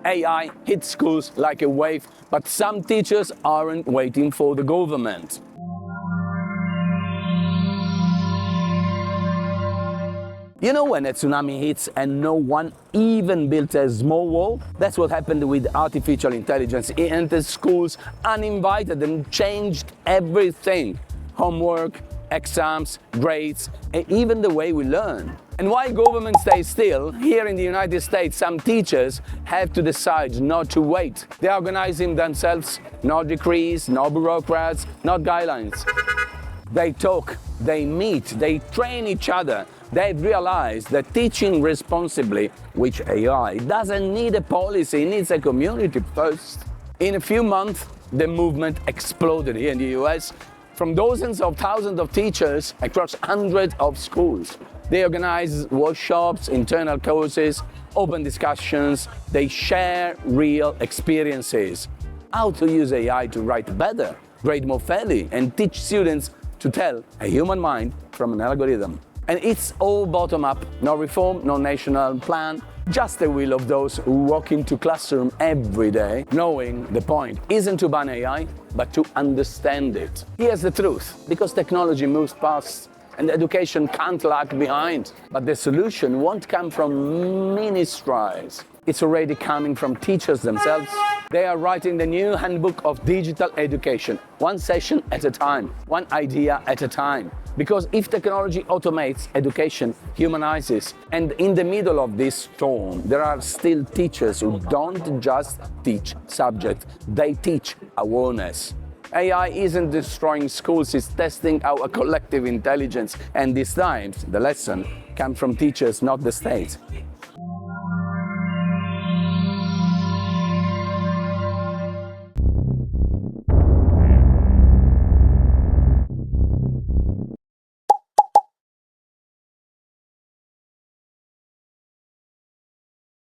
AI hits schools like a wave, but some teachers aren't waiting for the government. You know when a tsunami hits and no one even built a small wall? That's what happened with artificial intelligence. It entered schools uninvited and changed everything. Homework, exams, grades, and even the way we learn. And while government stays still, here in the United States, some teachers have to decide not to wait. They're organizing themselves, no decrees, no bureaucrats, not guidelines. They talk, they meet, they train each other. They've realized that teaching responsibly, which AI doesn't need a policy, it needs a community first. In a few months, the movement exploded here in the US. From dozens of thousands of teachers across hundreds of schools. They organize workshops, internal courses, open discussions. They share real experiences. How to use AI to write better, grade more fairly, and teach students to tell a human mind from an algorithm. And it's all bottom-up, no reform, no national plan, just the will of those who walk into classroom every day, knowing the point isn't to ban AI, but to understand it. Here's the truth, because technology moves fast and education can't lag behind. But the solution won't come from ministries. It's already coming from teachers themselves. They are writing the new handbook of digital education, one session at a time, one idea at a time. Because if technology automates, education humanizes. And in the middle of this storm, there are still teachers who don't just teach subjects, they teach awareness. AI isn't destroying schools, it's testing our collective intelligence. And this time, the lesson comes from teachers, not the state.